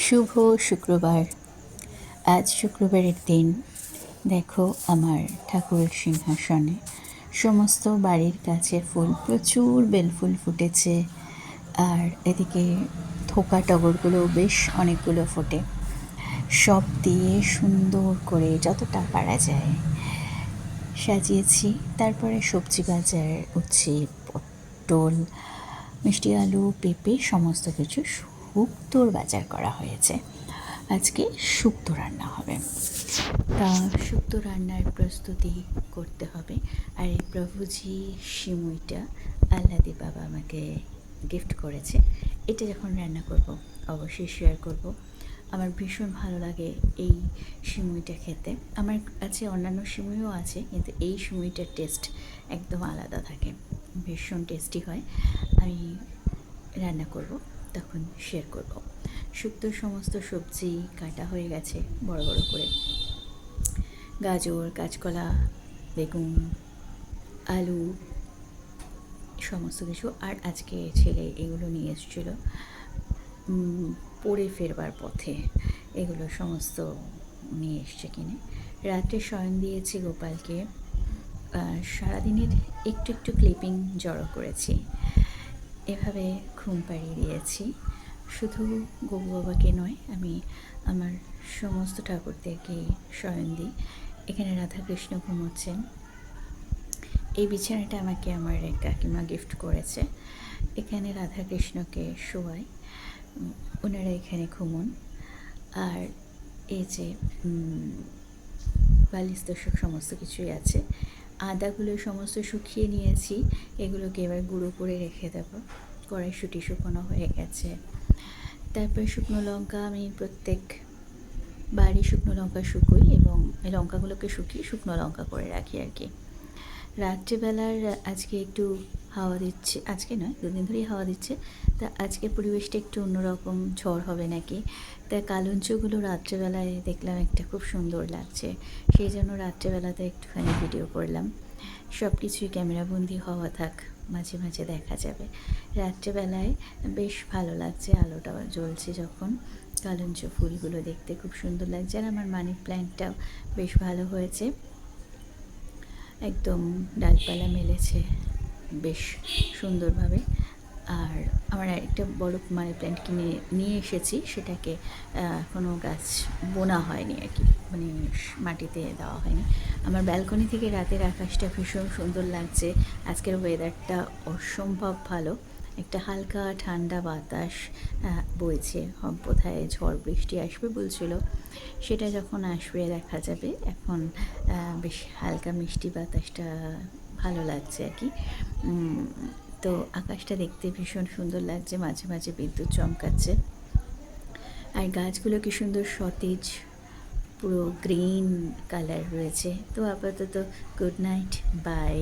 শুভ শুক্রবার। আজ শুক্রবারের দিন। দেখো আমার ঠাকুরের সিংহাসনে সমস্ত বাড়ির গাছের ফুল, প্রচুর বেলফুল ফুটেছে। আর এদিকে থোকা টগরগুলো বেশ অনেকগুলো ফোটে। সব দিয়ে সুন্দর করে যতটা পারা যায় সাজিয়েছি। তারপরে সবজি বাজার উচ্ছে, পটল, মিষ্টি আলু, পেঁপে সমস্ত কিছু শুক্তোর বাজার করা হয়েছে। আজকে শুক্তো রান্না হবে। তা শুক্তো রান্নার প্রস্তুতি করতে হবে। আর এই প্রভুজি সিমুইটা আল্লাদি বাবা আমাকে গিফট করেছে। এটা যখন রান্না করব অবশ্যই শেয়ার করব। আমার ভীষণ ভালো লাগে এই সিমুইটা খেতে। আমার কাছে অন্যান্য সিমুইও আছে, কিন্তু এই সিমুইটার টেস্ট একদম আলাদা থাকে, ভীষণ টেস্টি হয়। আমি রান্না করব, তখন শেয়ার করব। শুক্তোর সমস্ত সবজি কাটা হয়ে গেছে বড় বড় করে। গাজর, কাঁচকলা, বেগুন, আলু সমস্ত কিছু। আর আজকে ছেলে এগুলো নিয়ে এসেছিলো পড়ে ফেরবার পথে, এগুলো সমস্ত নিয়ে এসছে কিনে। রাত্রে শয়ন দিয়েছি গোপালকে। সারাদিনের একটু একটু ক্লিপিং জড়ো করেছি, এভাবে ঘুম পাড়িয়ে দিয়েছি। শুধু গোপু বাবাকে নয়, আমি আমার সমস্ত ঠাকুরদেরকে শয়ন দিই। এখানে রাধাকৃষ্ণ ঘুমোচ্ছেন। এই বিছানাটা আমাকে আমার এক কাকিমা গিফট করেছে। এখানে রাধাকৃষ্ণকে শোয়াই, ওনারা এখানে ঘুমন। আর এই যে বালিশ তোষক সমস্ত কিছুই আছে। আদাগুলো সমস্ত শুকিয়ে নিয়েছি, এগুলোকে এবার গুঁড়ো করে রেখে দেবো। কড়াইশুঁটি শুকনো হয়ে গেছে। তারপরে শুকনো লঙ্কা, আমি প্রত্যেক বাড়ি শুকনো লঙ্কা শুকোই এবং এই লঙ্কাগুলোকে শুকিয়ে শুকনো লঙ্কা করে রাখি আর কি। রাত্রিবেলার আজকে একটু হাওয়া দিচ্ছে, আজকে নয় দুদিন ধরেই হাওয়া দিচ্ছে। তা আজকের পরিবেশটা একটু অন্যরকম, ঝড় হবে নাকি। তা কালঞ্চগুলো রাত্রেবেলায় দেখলাম একটা খুব সুন্দর লাগছে, সেই জন্য রাত্রেবেলাতে একটুখানি ভিডিও করলাম। সব কিছুই ক্যামেরাবন্দি হওয়া থাক, মাঝে মাঝে দেখা যাবে। রাত্রেবেলায় বেশ ভালো লাগছে, আলোটা জ্বলছে যখন। কালঞ্চ ফুলগুলো দেখতে খুব সুন্দর লাগছে। আর আমার মানি প্ল্যান্টটাও বেশ ভালো হয়েছে, একদম ডালপালা মেলেছে বেশ সুন্দরভাবে। আর আমার একটা বড় মানি প্ল্যান্ট কিনে নিয়ে এসেছি, সেটাকে এখনও গাছ বোনা হয়নি আর কি, মানে মাটিতে দেওয়া হয়নি। আমার ব্যালকনি থেকে রাতের আকাশটা ভীষণ সুন্দর লাগছে। আজকের ওয়েদারটা অসম্ভব ভালো, একটা হালকা ঠান্ডা বাতাস বইছে। বোধহয় ঝড় বৃষ্টি আসবে বলছিল, সেটা যখন আসবে দেখা যাবে। এখন বেশ হালকা মিষ্টি বাতাসটা ভালো লাগছে আর কি। তো আকাশটা দেখতে ভীষণ সুন্দর লাগছে, মাঝে মাঝে বিদ্যুৎ চমকাচ্ছে। আর গাছগুলো কি সুন্দর সতেজ, পুরো গ্রিন কালার রয়েছে। তো আপাতত গুড নাইট, বাই।